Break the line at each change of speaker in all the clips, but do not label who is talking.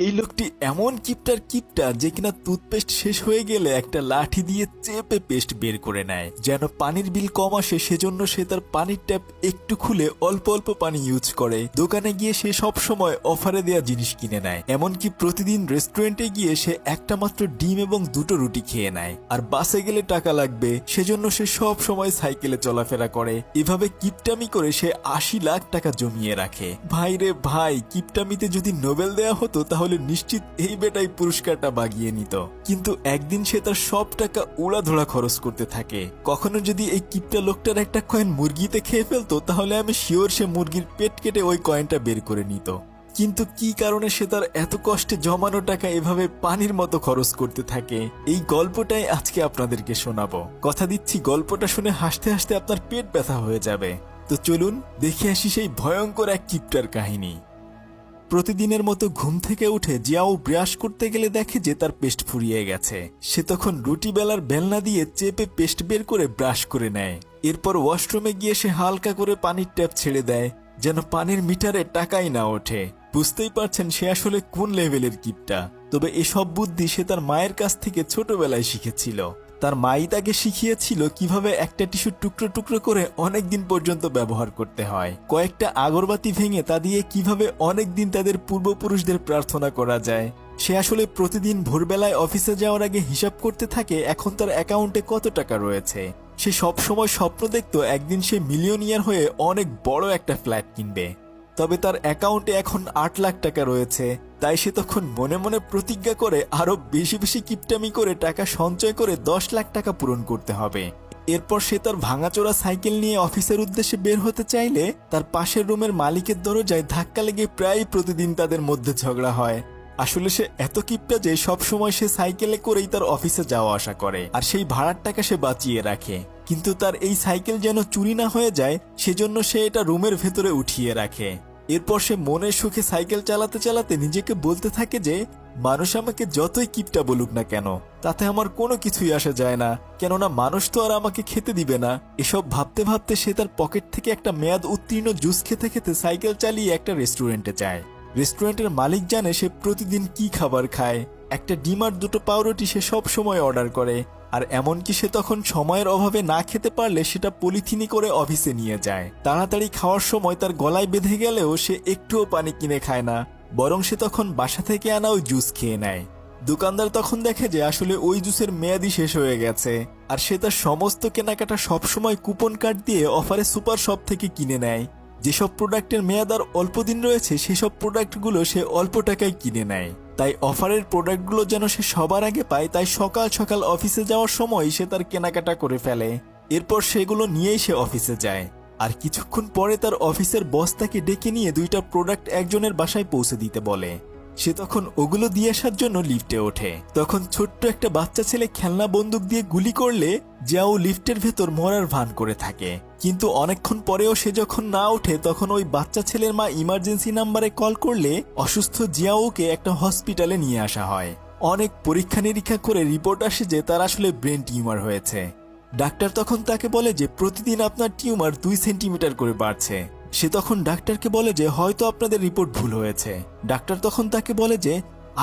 এই লোকটি এমন কিপটা যে কিনা টুথপেস্ট শেষ হয়ে গেলে একটা লাঠি দিয়ে চেপে পেস্ট বের করে নেয় যেন পানির বিল কম আসে, সেজন্য সে তার পানির ট্যাপ একটু খুলে অল্প অল্প পানি ইউজ করে। দোকানে গিয়ে সে সব সময় অফারে দেয়া জিনিস কিনে নেয়, এমনকি প্রতিদিন রেস্টুরেন্টে গিয়ে সে একটা মাত্র ডিম এবং দুটো রুটি খেয়ে নেয়। আর বাসে গেলে টাকা লাগবে সেজন্য সে সব সময় সাইকেলে চলাফেরা করে। এভাবে কিপটামি করে সে ৮০ লাখ টাকা জমিয়ে রাখে। ভাই রে ভাই, কিপটামিতে যদি নোবেল দেয়া হতো তাহলে নিশ্চিত এই বেটাই পুরস্কারটা বাগিয়ে নিত। কিন্তু একদিন সে তার সব টাকা উড়াধুরা খরচ করতে থাকে। কখনো যদি এই কিপটা লোকটার একটা কয়েন মুরগিতে খেয়ে ফেলতো তাহলে আমি শিওর সে মুরগির পেট কেটে ওই কয়েনটা বের করে নিত। কিন্তু কি কারণে সে তার এত কষ্টে জমানো টাকা এভাবে পানির মতো খরচ করতে থাকে, এই গল্পটাই আজকে আপনাদেরকে শোনাবো। কথা দিচ্ছি গল্পটা শুনে হাসতে হাসতে আপনার পেট ব্যথা হয়ে যাবে। তো চলুন দেখে আসি সেই ভয়ঙ্কর এক কিপটার কাহিনী। প্রতিদিনের মতো ঘুম থেকে উঠে জিয়াও ব্রাশ করতে গেলে দেখে যে তার পেস্ট ফুরিয়ে গেছে। সে তখন রুটি বেলার বেলনা দিয়ে চেপে পেস্ট বের করে ব্রাশ করে নেয়। এরপর ওয়াশরুমে গিয়ে সে হালকা করে পানির ট্যাপ ছেড়ে দেয় যেন পানির মিটারে টাকাই না ওঠে। বুঝতেই পারছেন সে আসলে কোন লেভেলের কিপটা। তবে এসব বুদ্ধি সে তার মায়ের কাছ থেকে ছোটবেলায় শিখেছিল। তার মাই তাকে শিখিয়েছিল কিভাবে একটা টিস্যু টুকরো টুকরো করে অনেক দিন পর্যন্ত ব্যবহার করতে হয়, কয়েকটা আগরবাতি ভেঙে তা দিয়ে কিভাবে অনেক দিন তাদের পূর্বপুরুষদের প্রার্থনা করা যায়। সে আসলে প্রতিদিন ভোরবেলায় অফিসে যাওয়ার আগে হিসাব করতে থাকে এখন তার অ্যাকাউন্টে কত টাকা রয়েছে। সে সব সময় স্বপ্ন দেখত একদিন সে মিলিয়নিয়ার হয়ে অনেক বড় একটা ফ্ল্যাট কিনবে। তবে তার অ্যাকাউন্টে এখন ৮ লাখ টাকা রয়েছে। তাই সে তখন মনে মনে প্রতিজ্ঞা করে আরো বেশি বেশি কিপটামি করে টাকা সঞ্চয় করে ১০ লাখ টাকা পূরণ করতে হবে। এরপর সে তার ভাঙাচোরা সাইকেল নিয়ে অফিসের উদ্দেশ্যে বের হতে চাইলে তার পাশের রুমের মালিকের দরজায় ধাক্কা লেগে প্রায় প্রতিদিন তাদের মধ্যে ঝগড়া হয়। আসলে সে এত কিপটা যে সব সময় সে সাইকেলে করেই তার অফিসে যাওয়া আসা করে, আর সেই ভাড়ার টাকা সে বাঁচিয়ে রাখে। কিন্তু তার এই সাইকেল যেন চুরি না হয়ে যায় সেজন্য সে এটা রুমের ভেতরে উঠিয়ে রাখে। এরপর সে মনের সুখে সাইকেল চালাতে চালাতে নিজেকে বলতে থাকে যে মানুষ আমাকে যতই কিপটা বলুক না কেন তাতে আমার কোনো কিছুই আসা যায় না, কেননা মানুষ তো আর আমাকে খেতে দিবে না। এসব ভাবতে ভাবতে সে তার পকেট থেকে একটা মেয়াদ উত্তীর্ণ জুস খেতে খেতে সাইকেল চালিয়ে একটা রেস্টুরেন্টে যায়। রেস্টুরেন্টের মালিক জানে সে প্রতিদিন কি খাবার খায়। একটা ডিম আর দুটো পাউরুটি সে সব সময় অর্ডার করে, আর এমনকি সে তখন সময়ের অভাবে না খেতে পারলে সেটা পলিথিনে করে অফিসে নিয়ে যায়। তাড়াতাড়ি খাওয়ার সময় তার গলায় বেঁধে গেলেও সে একটুও পানি কিনে খায় না, বরং সে তখন বাসা থেকে আনা ওই জুস খেয়ে নেয়। দোকানদার তখন দেখে যে আসলে ওই জুসের মেয়াদই শেষ হয়ে গেছে, আর সে তার সমস্ত কেনাকাটা সবসময় কুপন কার্ড দিয়ে অফারে সুপার শপ থেকে কিনে নেয়। যেসব প্রোডাক্টের মেয়াদ আর অল্প দিন রয়েছে সেসব প্রোডাক্টগুলো সে অল্প টাকায় কিনে নেয়। তাই অফারের প্রোডাক্টগুলো যেন সে সবার আগে পায়, তাই সকাল সকাল অফিসে যাওয়ার সময় সে তার কেনাকাটা করে ফেলে। এরপর সেগুলো নিয়েই সে অফিসে যায়। আর কিছুক্ষণ পরে তার অফিসের বস তাকে ডেকে নিয়ে দুইটা প্রোডাক্ট একজনের বাসায় পৌঁছে দিতে বলে। সে তখন ওগুলো দিয়ে আসার জন্য লিফটে ওঠে। তখন ছোট্ট একটা বাচ্চা ছেলে খেলনা বন্দুক দিয়ে গুলি করলে জিয়াও লিফটের ভেতর মরার ভান করে থাকে। কিন্তু অনেকক্ষণ পরেও সে যখন না ওঠে তখন ওই বাচ্চা ছেলের মা ইমার্জেন্সি নাম্বারে কল করলে অসুস্থ জিয়াওকে একটা হসপিটালে নিয়ে আসা হয়। অনেক পরীক্ষা নিরীক্ষা করে রিপোর্ট আসে যে তার আসলে ব্রেন টিউমার হয়েছে। ডাক্তার তখন তাকে বলে যে প্রতিদিন আপনার টিউমার ২ সেন্টিমিটার করে বাড়ছে। সে তখন ডাক্তারকে বলে যে হয়তো আপনাদের রিপোর্ট ভুল হয়েছে। ডাক্তার তখন তাকে বলে যে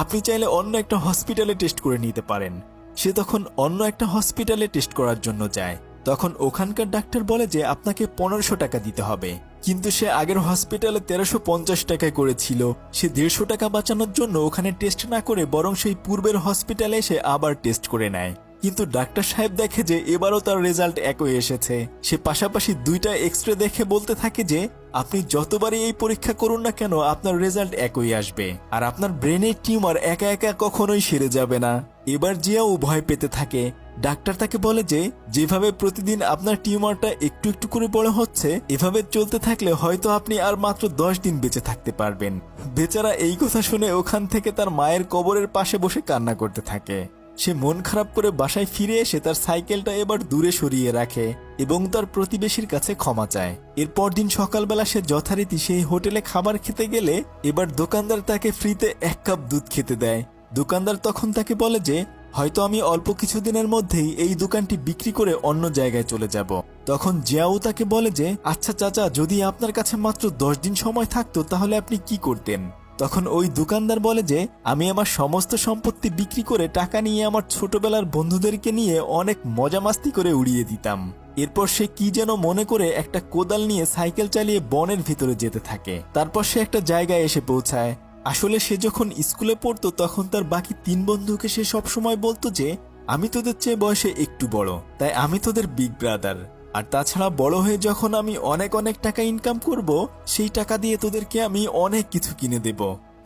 আপনি চাইলে অন্য একটা হসপিটালে টেস্ট করে নিতে পারেন। সে তখন অন্য একটা হসপিটালে টেস্ট করার জন্য যায়। তখন ওখানকার ডাক্তার বলে যে আপনাকে ১৫০০ টাকা দিতে হবে। কিন্তু সে আগের হসপিটালে ১৩৫০ টাকায় করেছিল। সে ১৫০ টাকা বাঁচানোর জন্য ওখানে টেস্ট না করে বরং সেই পূর্বের হসপিটালে এসে আবার টেস্ট করে নেয়। কিন্তু ডাক্তার সাহেব দেখে যে এবারও তার রেজাল্ট একই এসেছে। সে পাশাপাশি দুইটা এক্সরে দেখে বলতে থাকে যে আপনি যতবারই এই পরীক্ষা করুন না কেন আপনার রেজাল্ট একই আসবে, আর আপনার ব্রেনের টিউমার একা একা কখনোই সেরে যাবে না। এবার জিয়াও ভয় পেতে থাকে। ডাক্তার তাকে বলে যে যেভাবে প্রতিদিন আপনার টিউমারটা একটু একটু করে বড় হচ্ছে এভাবে চলতে থাকলে হয়তো আপনি আর মাত্র ১০ দিন বেঁচে থাকতে পারবেন। বেচারা এই কথা শুনে ওখান থেকে তার মায়ের কবরের পাশে বসে কান্না করতে থাকে। সে মন খারাপ করে বাসায় ফিরে এসে তার সাইকেলটা এবার দূরে সরিয়ে রাখে এবং তার প্রতিবেশীর কাছে ক্ষমা চায়। এরপর দিন সকালবেলা সে যথারীতি সেই হোটেলে খাবার খেতে গেলে এবার দোকানদার তাকে ফ্রিতে ১ কাপ দুধ খেতে দেয়। দোকানদার তখন তাকে বলে যে হয়তো আমি অল্প কিছুদিনের মধ্যেই এই দোকানটি বিক্রি করে অন্য জায়গায় চলে যাব। তখন জিয়াও তাকে বলে যে আচ্ছা চাচা, যদি আপনার কাছে মাত্র ১০ দিন সময় থাকতো তাহলে আপনি কি করতেন? তখন ওই দোকানদার বলে যে আমি আমার সমস্ত সম্পত্তি বিক্রি করে টাকা নিয়ে আমার ছোটবেলার বন্ধুদেরকে নিয়ে অনেক মজা মাস্তি করে উড়িয়ে দিতাম। এরপর সে কি যেন মনে করে একটা কোদাল নিয়ে সাইকেল চালিয়ে বনের ভিতরে যেতে থাকে। তারপর সে একটা জায়গায় এসে পৌঁছায়। আসলে সে যখন স্কুলে পড়তো তখন তার বাকি 3 বন্ধুকে সে সবসময় বলতো যে আমি তোদের চেয়ে বয়সে একটু বড়, তাই আমি তোদের বিগ ব্রাদার। আর তাছাড়া বড় হয়ে যখন আমি অনেক অনেক টাকা ইনকাম করব, সেই টাকা দিয়ে তোদেরকে আমি অনেক কিছু কিনে দেব।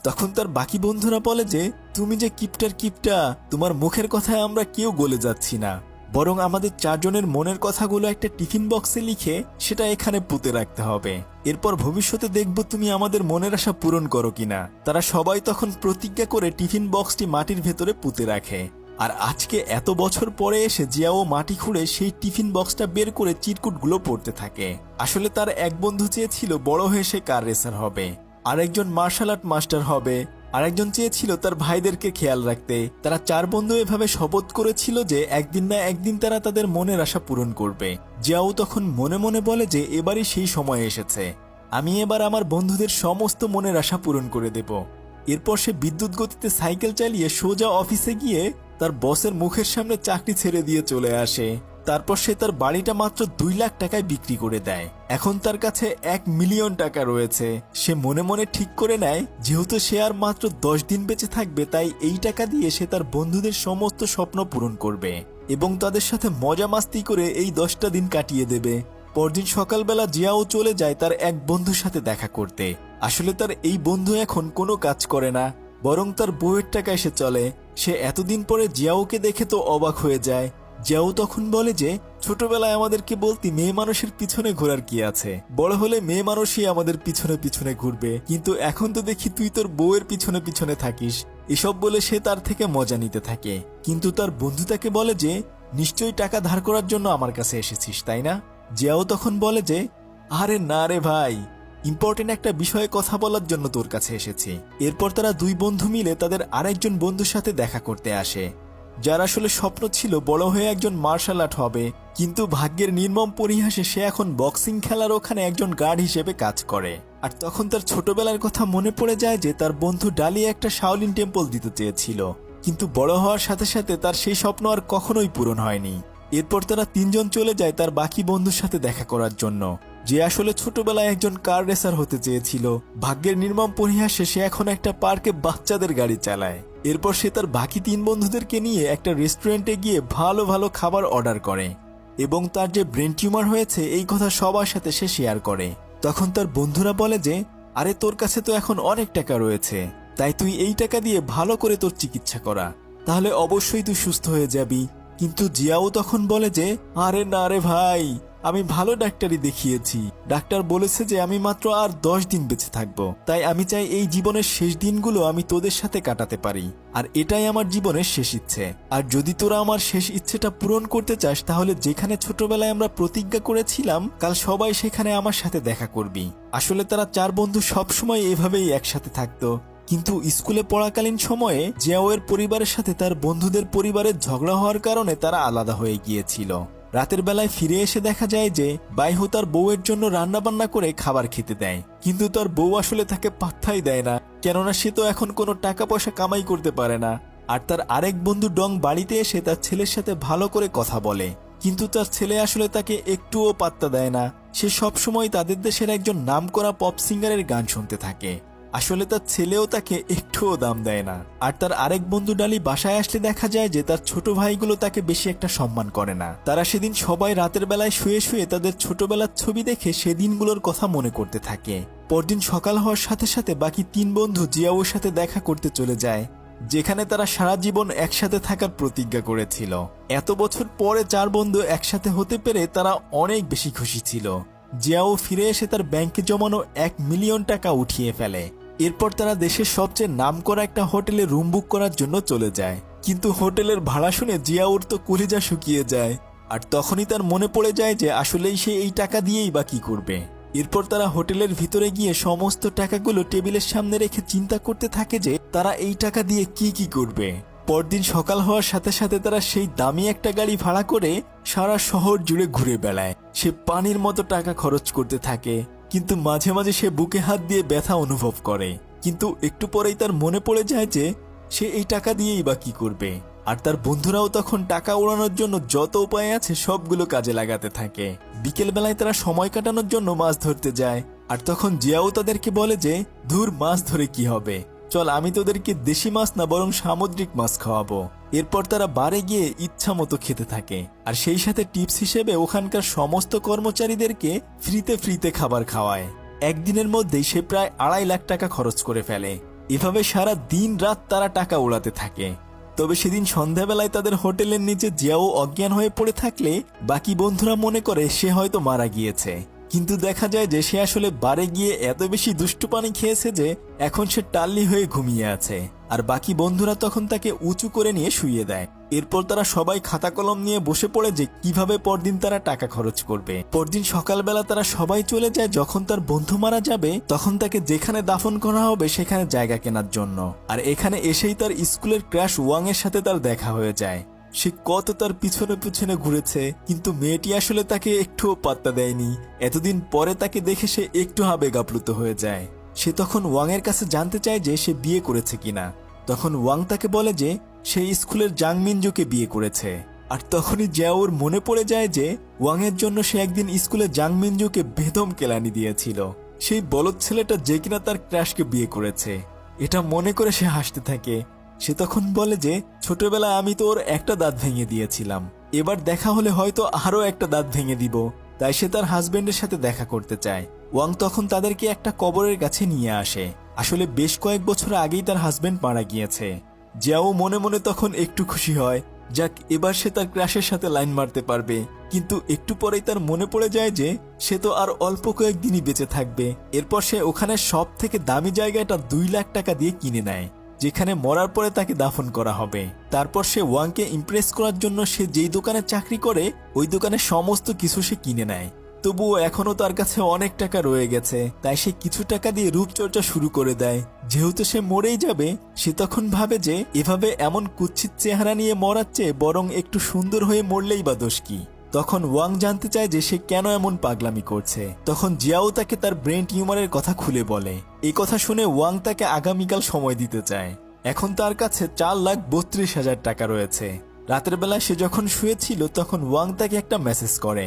তখন তার বাকি বন্ধুরা বলে যে তুমি যে কিপটা, তোমার মুখের কথায় আমরা কেউ গলে যাচ্ছি না, বরং আমাদের 4 জনের মনের কথাগুলো একটা টিফিন বক্সে লিখে সেটা এখানে পুঁতে রাখতে হবে। এরপর ভবিষ্যতে দেখব তুমি আমাদের মনের আশা পূরণ করো কিনা। তারা সবাই তখন প্রতিজ্ঞা করে টিফিন বক্সটি মাটির ভেতরে পুঁতে রাখে। আর আজকে এত বছর পরে এসে জিয়াও মাটি খুঁড়ে সেই টিফিন বক্সটা বের করে চিরকুটগুলো পড়তে থাকে। আসলে তার এক বন্ধু চেয়েছিল বড় হয়ে সে কার রেসার হবে, আরেকজন মার্শাল আর্ট মাস্টার হবে, আরেকজন চেয়েছিল তার ভাইদেরকে খেয়াল রাখতে। তারা 4 বন্ধু এভাবে শপথ করেছিল যে একদিন না একদিন তারা তাদের মনের আশা পূরণ করবে। জিয়াও তখন মনে মনে বলে যে এবারই সেই সময় এসেছে, আমি এবার আমার বন্ধুদের সমস্ত মনের আশা পূরণ করে দেব। এরপর সে বিদ্যুৎ গতিতে সাইকেল চালিয়ে সোজা অফিসে গিয়ে তার বসের মুখের সামনে চাকরি ছেড়ে দিয়ে চলে আসে। তারপর সে তার বাড়িটা মাত্র 2 লাখ টাকায় বিক্রি করে দেয়। এখন তার কাছে 1 মিলিয়ন টাকা রয়েছে। সে মনে মনে ঠিক করে নেয় যেহেতু সে আর মাত্র 10 দিন বেঁচে থাকবে, তাই এই টাকা দিয়ে সে তার বন্ধুদের সমস্ত স্বপ্ন পূরণ করবে এবং তাদের সাথে মজা মাস্তি করে এই 10টা দিন কাটিয়ে দেবে। পরদিন সকালবেলা জিয়াও চলে যায় তার এক বন্ধুর সাথে দেখা করতে। আসলে তার এই বন্ধু এখন কোনো কাজ করে না, বরং তার বউয়ের টাকায় সে চলে। সে এতদিন পরে জিয়াওকে দেখে তো অবাক হয়ে যায়। জিয়াও তখন বলে যে ছোটবেলায় আমাদেরকে বলতি মেয়ে মানুষের পিছনে ঘোরার কি আছে, বড় হলে মেয়ে মানুষই আমাদের পিছনে পিছনে ঘুরবে, কিন্তু এখন তো দেখি তুই তোর বউয়ের পিছনে পিছনে থাকিস। এসব বলে সে তার থেকে মজা নিতে থাকে। কিন্তু তার বন্ধু তাকে বলে যে নিশ্চয়ই টাকা ধার করার জন্য আমার কাছে এসেছিস, তাই না? জিয়াও তখন বলে যে আরে না রে ভাই, ইম্পর্টেন্ট একটা বিষয়ে কথা বলার জন্য তোর কাছে এসেছি। এরপর তারা 2 বন্ধু মিলে তাদের আরেকজন বন্ধুর সাথে দেখা করতে আসে, যার আসলে স্বপ্ন ছিল বড় হয়ে একজন মার্শাল আর্ট হবে, কিন্তু ভাগ্যের নির্মম পরিহাসে সে এখন বক্সিং খেলার ওখানে একজন গার্ড হিসেবে কাজ করে। আর তখন তার ছোটবেলার কথা মনে পড়ে যায় যে তার বন্ধু ডালি একটা শাওলিন টেম্পল দিতে চেয়েছিল, কিন্তু বড় হওয়ার সাথে সাথে তার সেই স্বপ্ন আর কখনোই পূরণ হয়নি। এরপর তারা 3 জন চলে যায় তার বাকি বন্ধুর সাথে দেখা করার জন্য, যে আসলে ছোটবেলায় একজন কার রেসার হতে চেয়েছিল। ভাগ্যের নির্মম পরিহাসে সে এখন একটা পার্কে বাচ্চাদের গাড়ি চালায়। এরপর সে তার বাকি 3 বন্ধুদেরকে নিয়ে একটা রেস্টুরেন্টে গিয়ে ভালো ভালো খাবার অর্ডার করে এবং তার যে ব্রেন টিউমার হয়েছে এই কথা সবার সাথে সে শেয়ার করে। তখন তার বন্ধুরা বলে যে আরে তোর কাছে তো এখন অনেক টাকা রয়েছে, তাই তুই এই টাকা দিয়ে ভালো করে তোর চিকিৎসা করা, তাহলে অবশ্যই তুই সুস্থ হয়ে যাবি। কিন্তু জিয়াও তখন বলে যে আরে না রে ভাই, আমি ভালো ডাক্তারই দেখিয়েছি, ডাক্তার বলেছে যে আমি মাত্র আর 10 দিন বেঁচে থাকবো, তাই আমি চাই এই জীবনের শেষ দিনগুলো আমি তোদের সাথে কাটাতে পারি, আর এটাই আমার জীবনের শেষ ইচ্ছে। আর যদি তোরা আমার শেষ ইচ্ছেটা পূরণ করতে চাস তাহলে যেখানে ছোটবেলায় আমরা প্রতিজ্ঞা করেছিলাম কাল সবাই সেখানে আমার সাথে দেখা করবি। আসলে তারা 4 বন্ধু সবসময় এভাবেই একসাথে থাকতো, কিন্তু স্কুলে পড়াকালীন সময়ে জিয়াওয়ের পরিবারের সাথে তার বন্ধুদের পরিবারের ঝগড়া হওয়ার কারণে তারা আলাদা হয়ে গিয়েছিল। রাতের বেলায় ফিরে এসে দেখা যায় যে বাইহু তার বউয়ের জন্য রান্না বান্না করে খাবার খেতে দেয়, কিন্তু তার বউ আসলে তাকে পাত্তাই দেয় না, কেননা সে তো এখন কোনো টাকা পয়সা কামাই করতে পারে না। আর তার আরেক বন্ধু ডং বাড়িতে এসে তার ছেলের সাথে ভালো করে কথা বলে, কিন্তু তার ছেলে আসলে তাকে একটুও পাত্তা দেয় না। সে সবসময় তাদের দেশের একজন নামকরা পপ সিঙ্গারের গান শুনতে থাকে। আসলে তার ছেলেও তাকে একটুও দাম দেয় না। আর তার আরেক বন্ধু ডালি বাসায় আসলে দেখা যায় যে তার ছোট ভাইগুলো তাকে বেশি একটা সম্মান করে না। তারা সেদিন সবাই রাতের বেলায় শুয়ে শুয়ে তাদের ছোটবেলার ছবি দেখে সেদিনগুলোর কথা মনে করতে থাকে। পরদিন সকাল হওয়ার সাথে সাথে বাকি 3 বন্ধু জিয়াওর সাথে দেখা করতে চলে যায়, যেখানে তারা সারা জীবন একসাথে থাকার প্রতিজ্ঞা করেছিল। এত বছর পরে 4 বন্ধু একসাথে হতে পেরে তারা অনেক বেশি খুশি ছিল। জিয়াও ফিরে এসে তার ব্যাংকে জমানো 1 মিলিয়ন টাকা উঠিয়ে ফেলে। এরপর তারা দেশের সবচেয়ে নামকরা একটা হোটেলে রুম বুক করার জন্য চলে যায়, কিন্তু হোটেলের ভাড়া শুনে জিয়াউর তো কলিজা শুকিয়ে যায়। আর তখনই তার মনে পড়ে যায় যে আসলেই সে এই টাকা দিয়েই বা কি করবে। এরপর তারা হোটেলের ভিতরে গিয়ে সমস্ত টাকাগুলো টেবিলের সামনে রেখে চিন্তা করতে থাকে যে তারা এই টাকা দিয়ে কি কি করবে। পরদিন সকাল হওয়ার সাথে সাথে তারা সেই দামি একটা গাড়ি ভাড়া করে সারা শহর জুড়ে ঘুরে বেড়ায়। সে পানির মতো টাকা খরচ করতে থাকে, কিন্তু মাঝে মাঝে সে বুকে হাত দিয়ে ব্যথা অনুভব করে, কিন্তু একটু পরেই তার মনে পড়ে যায় যে সে এই টাকা দিয়েই বা কি করবে। আর তার বন্ধুরাও তখন টাকা উড়ানোর জন্য যত উপায় আছে সবগুলো কাজে লাগাতে থাকে। বিকেল বেলায় তারা সময় কাটানোর জন্য মাছ ধরতে যায়। আর তখন জিয়াও তাদেরকে বলে যে ধুর, মাছ ধরে কি হবে, চল আমি তোদেরকে দেশি মাছ না বরং সামুদ্রিক মাছ খাওয়াবো। এরপর তারা বারে গিয়ে ইচ্ছা মতো খেতে থাকে। আর সেই সাথে টিপস হিসেবে ওখানকার সমস্ত কর্মচারীদেরকে ফ্রিতে খাবার খাওয়ায়। একদিনের মধ্যেই সে প্রায় 2.5 লাখ টাকা খরচ করে ফেলে। এভাবে সারা দিন রাত তারা টাকা উড়াতে থাকে। তবে সেদিন সন্ধ্যাবেলায় তাদের হোটেলের নিচে জিয়াও অজ্ঞান হয়ে পড়ে থাকলে বাকি বন্ধুরা মনে করে সে হয়তো মারা গিয়েছে। কিন্তু দেখা যায় যে সে আসলে বারে গিয়ে এত বেশি দুষ্টু পানি খেয়েছে যে এখন সে টাল্লি হয়ে ঘুমিয়ে আছে। আর বাকি বন্ধুরা তখন তাকে উঁচু করে নিয়ে শুইয়ে দেয়। এরপর তারা সবাই খাতা কলম নিয়ে বসে পড়ে যে কিভাবে পরদিন তারা টাকা খরচ করবে। পরদিন সকালবেলা তারা সবাই চলে যায় যখন তার বন্ধু মারা যাবে তখন তাকে যেখানে দাফন করা হবে সেখানে জায়গা কেনার জন্য। আর এখানে এসেই তার স্কুলের ক্রাশ ওয়াং এর সাথে তার দেখা হয়ে যায়। সে কত তার পিছনে পিছনে ঘুরেছে, কিন্তু মেয়েটি আসলে তাকে একটুও পাত্তা দেয়নি। এতদিন পরে তাকে দেখে সে একটু আবেগ আপ্লুত হয়ে যায়। সে তখন ওয়াং এর কাছে জানতে চায় যে সে বিয়ে করেছে কিনা। তখন ওয়াং তাকে বলে যে সে স্কুলের জাংমিনজুকে বিয়ে করেছে। আর তখনই জিয়াওর মনে পড়ে যায় যে ওয়াং এর জন্য সে একদিন স্কুলে জাংমিনজুকে বেদম কেলানি দিয়েছিল, সেই বলদ ছেলেটা যে কিনা তার ক্রাশকে বিয়ে করেছে। এটা মনে করে সে হাসতে থাকে। সে তখন বলে যে ছোটবেলায় আমি তো ওর একটা দাঁত ভেঙে দিয়েছিলাম, এবার দেখা হলে হয়তো আরো একটা দাঁত ভেঙে দিব। তাই সে তার হাজবেন্ডের সাথে দেখা করতে চায়। ওয়াং তখন তাদেরকে একটা কবরের কাছে নিয়ে আসে। আসলে বেশ কয়েক বছর আগেই তার হাজবেন্ড মারা গিয়েছে। জিয়াও মনে মনে তখন একটু খুশি হয়, যাক এবার সে তার ক্রাশের সাথে লাইন মারতে পারবে। কিন্তু একটু পরেই তার মনে পড়ে যায় যে সে তো আর অল্প কয়েকদিনই বেঁচে থাকবে। এরপর সে ওখানে সব থেকে দামি জায়গাটা 2 লাখ টাকা দিয়ে কিনে নেয়, যেখানে মরার পরে তাকে দাফন করা হবে। তারপর সে ওয়াংকে ইমপ্রেস করার জন্য সে যেই দোকানে চাকরি করে ওই দোকানে সমস্ত কিছু সে কিনে নেয়। তবুও এখনো তার কাছে অনেক টাকা রয়ে গেছে, তাই সে কিছু টাকা দিয়ে রূপচর্চা শুরু করে দেয়। যেহেতু সে মরেই যাবে, সে তখন ভাবে যে এভাবে এমন কুৎসিত চেহারা নিয়ে মরার চেয়ে বরং একটু সুন্দর হয়ে মরলেই বা দোষ কি। তখন ওয়াং জানতে চায় যে সে কেন এমন পাগলামি করছে। তখন জিয়াও তাকে তার ব্রেন টিউমারের কথা খুলে বলে। এই কথা শুনে ওয়াং তাকে আগামীকাল সময় দিতে চায়। এখন তার কাছে 4,32,000 টাকা রয়েছে। রাতের বেলা সে যখন শুয়েছিল তখন ওয়াং তাকে একটা মেসেজ করে।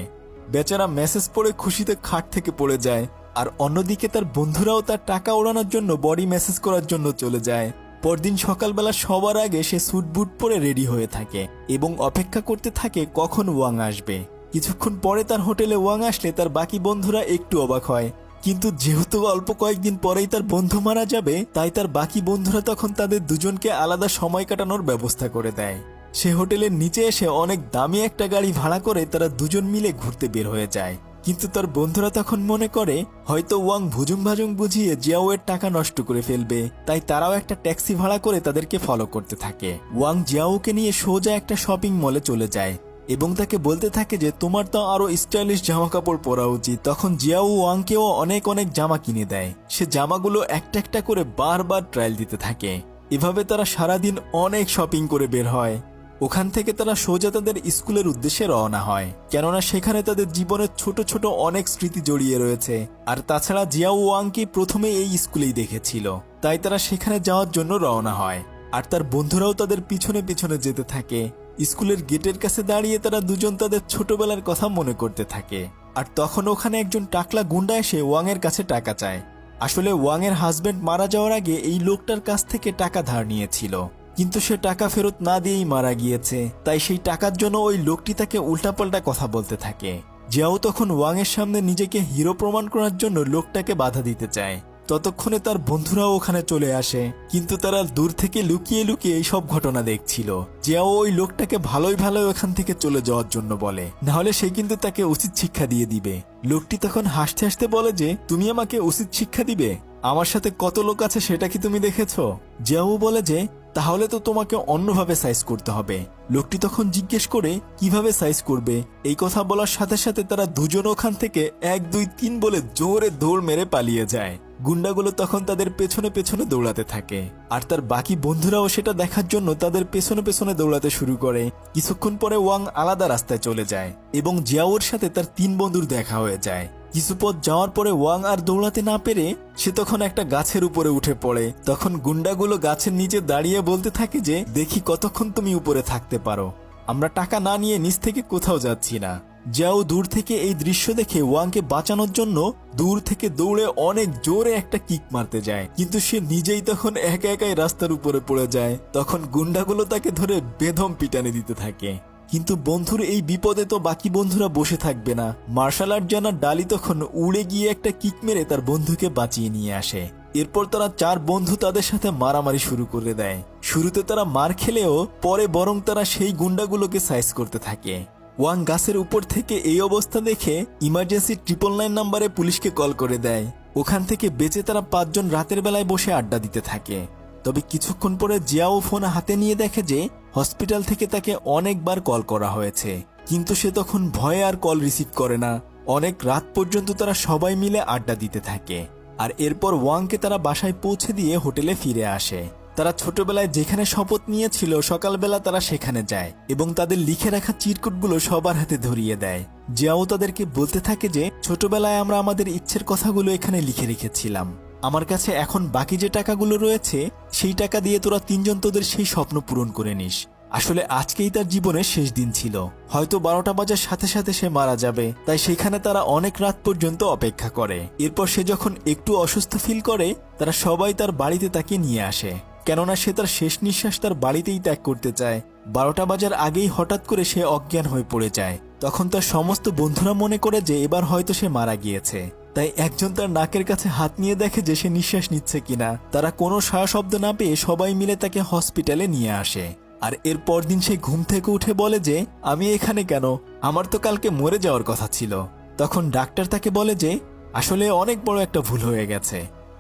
বেচারা মেসেজ পড়ে খুশিতে খাট থেকে পড়ে যায়। আর অন্যদিকে তার বন্ধুরাও তার টাকা ওড়ানোর জন্য বডি মেসেজ করার জন্য চলে যায়। পরদিন সকালবেলা সবার আগে সে স্যুট বুট পরে রেডি হয়ে থাকে এবং অপেক্ষা করতে থাকে কখন ওয়াং আসবে। কিছুক্ষণ পরে তার হোটেলে ওয়াং আসলে তার বাকি বন্ধুরা একটু অবাক হয়, কিন্তু যেহেতু অল্প কয়েকদিন পরেই তার বন্ধু মারা যাবে তাই তার বাকি বন্ধুরা তখন তাদের দুজনকে আলাদা সময় কাটানোর ব্যবস্থা করে দেয়। সে হোটেলের নিচে এসে অনেক দামি একটা গাড়ি ভাড়া করে তারা দুজন মিলে ঘুরতে বের হয়ে যায়। কিন্তু তার বন্ধুরা তখন মনে করে হয়তো ওয়াং ভুজুং ভাজুং বুঝিয়ে জিয়াওয়ের টাকা নষ্ট করে ফেলবে, তাই তারাও একটা ট্যাক্সি ভাড়া করে তাদেরকে ফলো করতে থাকে। ওয়াং জিয়াওকে নিয়ে সোজা একটা শপিং মলে চলে যায় এবং তাকে বলতে থাকে যে তোমার তো আরো স্টাইলিশ জামা কাপড় পরা উচিত। তখন জিয়াও ওয়াংকেও অনেক অনেক জামা কিনে দেয়। সে জামাগুলো একটা একটা করে বারবার ট্রায়াল দিতে থাকে। এভাবে তারা সারাদিন অনেক শপিং করে বের হয়। ওখান থেকে তারা সোজা তাদের স্কুলের উদ্দেশ্যে রওনা হয়, কেননা সেখানে তাদের জীবনের ছোট ছোট অনেক স্মৃতি জড়িয়ে রয়েছে। আর তাছাড়া জিয়াও ওয়াংকে প্রথমে এই স্কুলেই দেখেছিল, তাই তারা সেখানে যাওয়ার জন্য রওনা হয়। আর তার বন্ধুরাও তাদের পিছনে পিছনে যেতে থাকে। স্কুলের গেটের কাছে দাঁড়িয়ে তারা দুজন তাদের ছোটবেলার কথা মনে করতে থাকে। আর তখন ওখানে একজন টাকলা গুন্ডা এসে ওয়াং এর কাছে টাকা চায়। আসলে ওয়াং এর হাজবেন্ড মারা যাওয়ার আগে এই লোকটার কাছ থেকে টাকা ধার নিয়েছিল, কিন্তু সে টাকা ফেরত না দিয়েই মারা গিয়েছে। তাই সেই টাকার জন্য ওই লোকটি তাকে উল্টাপাল্টা কথা বলতে থাকে। জিয়াও তখন ওয়াং এর সামনে নিজেকে হিরো প্রমাণ করার জন্য লোকটাকে বাধা দিতে চায়। ততক্ষণে তার বন্ধুরাও ওখানে চলে আসে, কিন্তু তারা দূর থেকে লুকিয়ে লুকিয়ে এই সব ঘটনা দেখছিল। জিয়াও ওই লোকটাকে ভালোই ভালোই ওখান থেকে চলে যাওয়ার জন্য বলে, নাহলে সে কিন্তু তাকে উচিত শিক্ষা দিয়ে দিবে। লোকটি তখন হাসতে হাসতে বলে যে তুমি আমাকে উচিত শিক্ষা দিবে? আমার সাথে কত লোক আছে সেটা কি তুমি দেখেছো? জিয়াও বলে যে তাহলে তো তোমাকে অন্যভাবে সাইজ করতে হবে। লোকটি তখন জিজ্ঞেস করে কিভাবে সাইজ করবে। এই কথা বলার সাথে সাথে তারা দুজন ওখান থেকে 1 2 3 বলে জোরে দৌড় মেরে পালিয়ে যায়। গুন্ডাগুলো তখন তাদের পেছনে পেছনে দৌড়াতে থাকে, আর তার বাকি বন্ধুরাও সেটা দেখার জন্য তাদের পেছনে পেছনে দৌড়াতে শুরু করে। কিছুক্ষণ পরে ওয়াং আলাদা রাস্তায় চলে যায় এবং জিয়াওর সাথে তার 3 বন্ধুর দেখা হয়ে যায়। কিছু পথ যাওয়ার পরে ওয়াং আর দৌড়াতে না পেরে সে তখন একটা গাছের উপরে উঠে পড়ে। তখন গুন্ডাগুলো গাছের নিচে দাঁড়িয়ে বলতে থাকে যে, দেখি কতক্ষণ তুমি উপরে থাকতে পারো, আমরা টাকা না নিয়ে নিচ থেকে কোথাও যাচ্ছি না। জিয়াও দূর থেকে এই দৃশ্য দেখে ওয়াংকে বাঁচানোর জন্য দূর থেকে দৌড়ে অনেক জোরে একটা কিক মারতে যায়, কিন্তু সে নিজেই তখন একা একাই রাস্তার উপরে পড়ে যায়। তখন গুন্ডাগুলো তাকে ধরে বেদম পিটানি দিতে থাকে। কিন্তু বন্ধুর এই বিপদে তো বাকি বন্ধুরা বসে থাকবে না। মার্শাল আর্ট জানা ডালি তখন উড়ে গিয়ে একটা কিক মেরে তার বন্ধুকে বাঁচিয়ে নিয়ে আসে। এরপর তারা 4 বন্ধু তাদের সাথে মারামারি শুরু করে দেয়। শুরুতে তারা মার খেলেও পরে বরং তারা সেই গুন্ডাগুলোকে সাইজ করতে থাকে। ওয়াং গাছের উপর থেকে এই অবস্থা দেখে ইমার্জেন্সি 999 নাম্বারে পুলিশকে কল করে দেয়। ওখান থেকে বেঁচে তারা 5 জন রাতের বেলায় বসে আড্ডা দিতে থাকে। তবে কিছুক্ষণ পরে জিয়াও ফোন হাতে নিয়ে দেখে যে হসপিটাল থেকে তাকে অনেকবার কল করা হয়েছে, কিন্তু সে তখন ভয়ে আর কল রিসিভ করে না। অনেক রাত পর্যন্ত তারা সবাই মিলে আড্ডা দিতে থাকে। আর এরপর ওয়াংকে তারা বাসায় পৌঁছে দিয়ে হোটেলে ফিরে আসে। তারা ছোটবেলায় যেখানে শপথ নিয়েছিল সকালবেলা তারা সেখানে যায় এবং তাদের লিখে রাখা চিরকুটগুলো সবার হাতে ধরিয়ে দেয়। জিয়াও তাদেরকে বলতে থাকে যে, ছোটবেলায় আমরা আমাদের ইচ্ছের কথাগুলো এখানে লিখে রেখেছিলাম। আমার কাছে এখন বাকি যে টাকাগুলো রয়েছে সেই টাকা দিয়ে তোরা 3 জন তোদের সেই স্বপ্ন পূরণ করে নিস। আসলে আজকেই তার জীবনের শেষ দিন ছিল, হয়তো 12টা বাজার সাথে সাথে সে মারা যাবে, তাই সেখানে তারা অনেক রাত পর্যন্ত অপেক্ষা করে। এরপর সে যখন একটু অসুস্থ ফিল করে তারা সবাই তার বাড়িতে তাকে নিয়ে আসে, কেননা সে তার শেষ নিঃশ্বাস তার বাড়িতেই ত্যাগ করতে চায়। 12টা বাজার আগেই হঠাৎ করে সে অজ্ঞান হয়ে পড়ে যায়। তখন তার সমস্ত বন্ধুরা মনে করে যে এবার হয়তো সে মারা গিয়েছে, তাই একজন তার নাকের কাছে হাত নিয়ে দেখে যে সে নিঃশ্বাস নিচ্ছে কিনা। তারা কোনো সাড়া শব্দ না পেয়ে সবাই মিলে তাকে হসপিটালে নিয়ে আসে। আর এর পরদিন সে ঘুম থেকে উঠে বলে যে, আমি এখানে কেন, আমার তো কালকে মরে যাওয়ার কথা ছিল। তখন ডাক্তার তাকে বলে যে, আসলে অনেক বড় একটা ভুল হয়ে গেছে।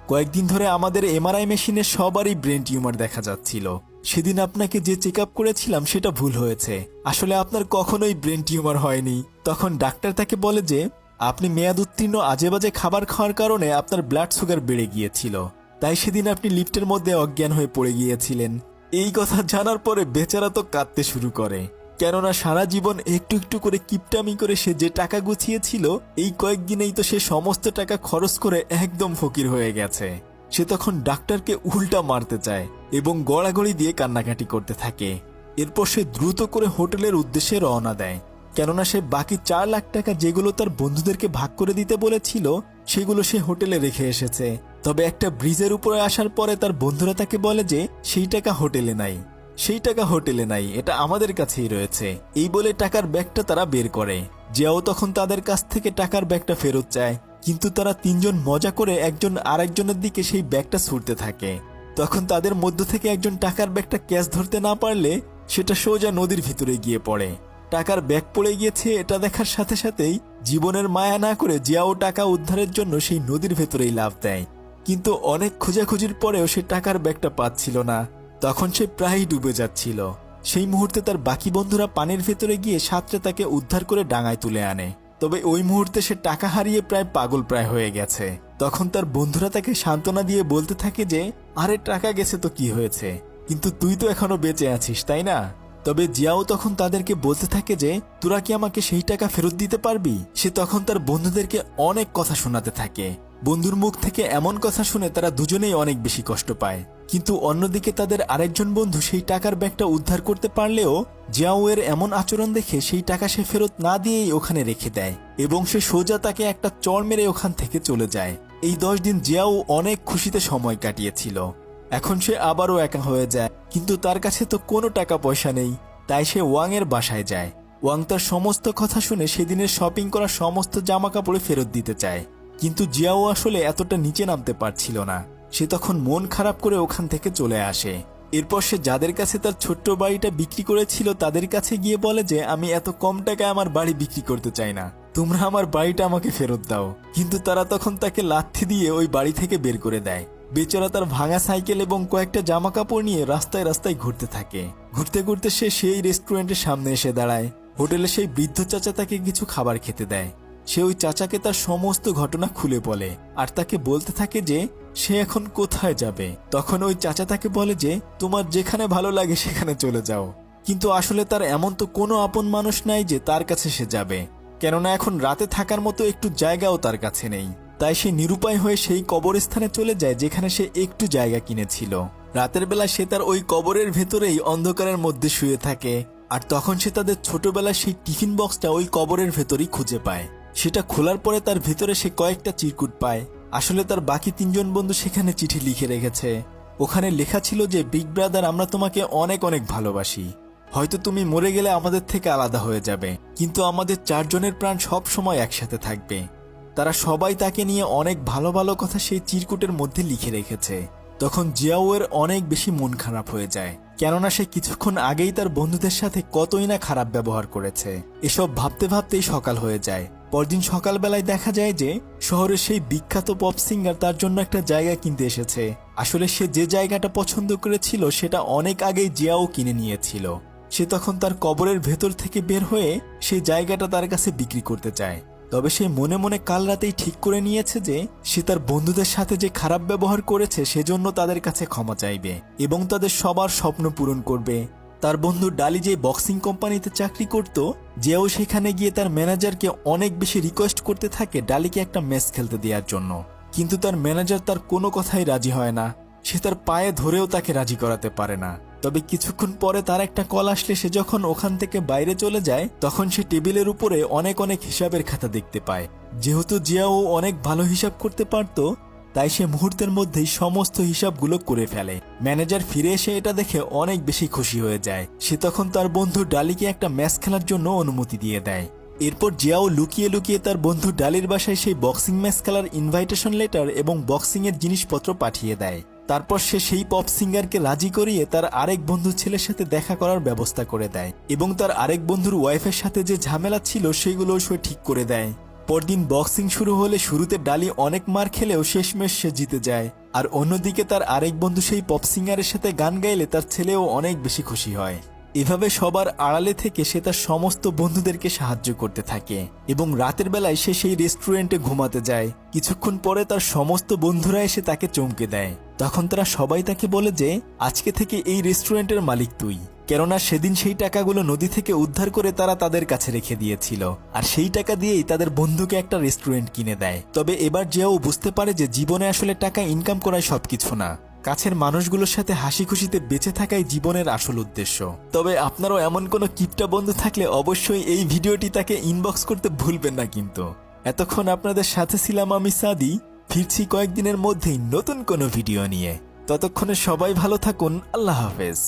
কয়েকদিন ধরে আমাদের এমআরআই মেশিনে সবারই ব্রেন টিউমার দেখা যাচ্ছিল। সেদিন আপনাকে যে চেক আপ করেছিলাম সেটা ভুল হয়েছে, আসলে আপনার কখনোই ব্রেন টিউমার হয়নি। তখন ডাক্তার তাকে বলে যে, আপনি মেয়াদ উত্তীর্ণ আজেবাজে খাবার খাওয়ার কারণে আপনার ব্লাড সুগার বেড়ে গিয়েছিল, তাই সেদিন আপনি লিফটের মধ্যে অজ্ঞান হয়ে পড়ে গিয়েছিলেন। এই কথা জানার পরে বেচারা তো কাঁদতে শুরু করে, কেননা সারা জীবন একটু একটু করে কিপটামি করে সে যে টাকা গুছিয়েছিল এই কয়েকদিনেই তো সে সমস্ত টাকা খরচ করে একদম ফকির হয়ে গেছে। সে তখন ডাক্তারকে উল্টা মারতে চায় এবং গড়াগড়ি দিয়ে কান্নাকাটি করতে থাকে। এরপর সে দ্রুত করে হোটেলের উদ্দেশ্যে রওনা দেয়, কেননা সে বাকি 4 লাখ টাকা যেগুলো তার বন্ধুদেরকে ভাগ করে দিতে বলেছিল সেগুলো সে হোটেলে রেখে এসেছে। তবে একটা ব্রিজের উপরে আসার পরে তার বন্ধুরা তাকে বলে যে সেই টাকা হোটেলে নাই, সেই টাকা হোটেলে নাই, এটা আমাদের কাছেই রয়েছে। এই বলে টাকার ব্যাগটা তারা বের করে। জিয়াও তখন তাদের কাছ থেকে টাকার ব্যাগটা ফেরত চায়, কিন্তু তারা 3 জন মজা করে একজন আরেকজনের দিকে সেই ব্যাগটা ছুঁড়তে থাকে। তখন তাদের মধ্য থেকে একজন টাকার ব্যাগটা ক্যাচ ধরতে না পারলে সেটা সোজা নদীর ভিতরে গিয়ে পড়ে। টাকার ব্যাগ পড়ে গিয়েছে এটা দেখার সাথে সাথেই জীবনের মায়া না করে জিয়াও টাকা উদ্ধারের জন্য সেই নদীর ভেতরেই লাফ দেয়, কিন্তু অনেক খোঁজাখুঁজির পরেও সে টাকার ব্যাগটা পাচ্ছিল না। তখন সে প্রায়ই ডুবে যাচ্ছিল। সেই মুহূর্তে তার বাকি বন্ধুরা পানির ভেতরে গিয়ে সাঁতরে তাকে উদ্ধার করে ডাঙায় তুলে আনে। তবে ওই মুহূর্তে সে টাকা হারিয়ে প্রায় পাগল প্রায় হয়ে গেছে। তখন তার বন্ধুরা তাকে সান্ত্বনা দিয়ে বলতে থাকে যে, আরে টাকা গেছে তো কি হয়েছে, কিন্তু তুই তো এখনো বেঁচে আছিস তাই না। তবে জিয়াও তখন তাদেরকে বলতে থাকে যে, তোরা কি আমাকে সেই টাকা ফেরত দিতে পারবি। সে তখন তার বন্ধুদেরকে অনেক কথা শোনাতে থাকে। বন্ধুর মুখ থেকে এমন কথা শুনে তারা দুজনেই অনেক বেশি কষ্ট পায়, কিন্তু অন্যদিকে তাদের আরেকজন বন্ধু সেই টাকার ব্যাগটা উদ্ধার করতে পারলেও জিয়াও এর এমন আচরণ দেখে সেই টাকা সে ফেরত না দিয়েই ওখানে রেখে দেয় এবং সে সোজা তাকে একটা চড় মেরে ওখান থেকে চলে যায়। এই 10 দিন জিয়াও অনেক খুশিতে সময় কাটিয়েছিল। এখন সে আবারও একা হয়ে যায়, কিন্তু তার কাছে তো কোনো টাকা পয়সা নেই, তাই সে ওয়াং এর বাসায় যায়। ওয়াং তার সমস্ত কথা শুনে সেদিনের শপিং করা সমস্ত জামা কাপড়ে ফেরত দিতে চায়, কিন্তু জিয়াও আসলে এতটা নিচে নামতে পারছিল না। সে তখন মন খারাপ করে ওখান থেকে চলে আসে। এরপর সে যাদের কাছে তার ছোট্ট বাড়িটা বিক্রি করেছিল তাদের কাছে গিয়ে বলে যে, আমি এত কম টাকায় আমার বাড়ি বিক্রি করতে চাই না, তোমরা আমার বাড়িটা আমাকে ফেরত দাও। কিন্তু তারা তখন তাকে লাথি দিয়ে ওই বাড়ি থেকে বের করে দেয়। বেচারা তার ভাঙা সাইকেল এবং কয়েকটা জামা কাপড় নিয়ে রাস্তায় রাস্তায় ঘুরতে থাকে। ঘুরতে ঘুরতে সে সেই রেস্টুরেন্টের সামনে এসে দাঁড়ায়। হোটেলে সেই বৃদ্ধ চাচা তাকে কিছু খাবার খেতে দেয়। সে ওই চাচাকে তার সমস্ত ঘটনা খুলে বলে আর তাকে বলতে থাকে যে সে এখন কোথায় যাবে। তখন ওই চাচা তাকে বলে যে, তোমার যেখানে ভালো লাগে সেখানে চলে যাও, কিন্তু আসলে তার এমন তো কোনো আপন মানুষ নাই যে তার কাছে সে যাবে। কেননা এখন রাতে থাকার মতো একটু জায়গাও তার কাছে নেই। তাই সে নিরুপায় হয়ে সেই কবরস্থানে চলে যায় যেখানে সে একটু জায়গা কিনেছিল। রাতের বেলা সে তার ওই কবরের ভেতরেই অন্ধকারের মধ্যে শুয়ে থাকে। আর তখন সে তাদের ছোটবেলার সেই টিফিন বক্সটা ওই কবরের ভেতরেই খুঁজে পায়। সেটা খোলার পরে তার ভেতরে সে কয়েকটা চিরকুট পায়। আসলে তার বাকি 3জন বন্ধু সেখানে চিঠি লিখে রেখেছে। ওখানে লেখা ছিল যে, বিগ ব্রাদার, আমরা তোমাকে অনেক অনেক ভালোবাসি। হয়তো তুমি মরে গেলে আমাদের থেকে আলাদা হয়ে যাবে, কিন্তু আমাদের 4জনের প্রাণ সব সময় একসাথে থাকবে। তারা সবাই তাকে নিয়ে অনেক ভালো ভালো কথা সেই চিরকুটের মধ্যে লিখে রেখেছে। তখন জিয়াওয়ের অনেক বেশি মন খারাপ হয়ে যায়, কেননা সে কিছুক্ষণ আগেই তার বন্ধুদের সাথে কতই না খারাপ ব্যবহার করেছে। এসব ভাবতে ভাবতেই সকাল হয়ে যায়। পরদিন সকালবেলায় দেখা যায় যে শহরের সেই বিখ্যাত পপ সিঙ্গার তার জন্য একটা জায়গা কিনতে এসেছে। আসলে সে যে জায়গাটা পছন্দ করেছিল সেটা অনেক আগেই জিয়াও কিনে নিয়েছিল। সে তখন তার কবরের ভেতর থেকে বের হয়ে সেই জায়গাটা তার কাছে বিক্রি করতে চায়। তবে সে মনে মনে কাল রাতেই ঠিক করে নিয়েছে যে সে তার বন্ধুদের সাথে যে খারাপ ব্যবহার করেছে সেজন্য তাদের কাছে ক্ষমা চাইবে এবং তাদের সবার স্বপ্ন পূরণ করবে। তার বন্ধু ডালি যে বক্সিং কোম্পানিতে চাকরি করত, যেও সেখানে গিয়ে তার ম্যানেজারকে অনেক বেশি রিকোয়েস্ট করতে থাকে ডালিকে একটা ম্যাচ খেলতে দেওয়ার জন্য। কিন্তু তার ম্যানেজার তার কোনো কথাই রাজি হয় না। সে তার পায়ে ধরেও তাকে রাজি করাতে পারে না। তবে কিছুক্ষণ পরে তার একটা কল আসলে সে যখন ওখান থেকে বাইরে চলে যায় তখন সে টেবিলের উপরে অনেক অনেক হিসাবের খাতা দেখতে পায়। যেহেতু জিয়াও অনেক ভালো হিসাব করতে পারত, তাই সে মুহূর্তের মধ্যেই সমস্ত হিসাবগুলো করে ফেলে। ম্যানেজার ফিরে এসে এটা দেখে অনেক বেশি খুশি হয়ে যায়। সে তখন তার বন্ধু ডালিকে একটা ম্যাচ খেলার জন্য অনুমতি দিয়ে দেয়। এরপর জিয়াও লুকিয়ে লুকিয়ে তার বন্ধু ডালির বাসায় সেই বক্সিং ম্যাচ খেলার ইনভাইটেশন লেটার এবং বক্সিং এর জিনিসপত্র পাঠিয়ে দেয়। তারপর সে সেই পপ সিঙ্গারকে রাজি করিয়ে তার আরেক বন্ধু ছেলের সাথে দেখা করার ব্যবস্থা করে দেয় এবং তার আরেক বন্ধুর ওয়াইফের সাথে যে ঝামেলা ছিল সেগুলোও সে ঠিক করে দেয়। পরদিন বক্সিং শুরু হলে শুরুতে ডালি অনেক মার খেলেও শেষমেশ সে জিতে যায়। আর অন্যদিকে তার আরেক বন্ধু সেই পপ সিঙ্গারের সাথে গান গাইলে তার ছেলেও অনেক বেশি খুশি হয়। এভাবে সবার আড়ালে থেকে সে তার সমস্ত বন্ধুদেরকে সাহায্য করতে থাকে এবং রাতের বেলায় সে সেই রেস্টুরেন্টে ঘুমাতে যায়। কিছুক্ষণ পরে তার সমস্ত বন্ধুরা এসে তাকে চমকে দেয়। তখন তারা সবাই তাকে বলে যে আজকে থেকে এই রেস্টুরেন্টের মালিক তুই, কেননা সেদিন সেই টাকাগুলো নদী থেকে উদ্ধার করে তারা তাদের কাছে রেখে দিয়েছিল। আর সেই টাকা দিয়েই তাদের বন্ধুকে একটা রেস্টুরেন্ট কিনে দেয়। তবে এবার জিয়াও বুঝতে পারে যে জীবনে আসলে টাকা ইনকাম করাই সবকিছু না, কাছের মানুষগুলোর সাথে হাসি খুশিতে বেঁচে থাকাই জীবনের আসল উদ্দেশ্য। তবে আপনারও এমন কোনো কিপটা বন্ধু থাকলে অবশ্যই এই ভিডিওটি তাকে ইনবক্স করতে ভুলবেন না। কিন্তু এতক্ষণ আপনাদের সাথে ছিলাম আমি সাদি। ফিরছি কয়েকদিনের মধ্যেই নতুন কোনো ভিডিও নিয়ে। ততক্ষণে সবাই ভালো থাকুন। আল্লাহ হাফেজ।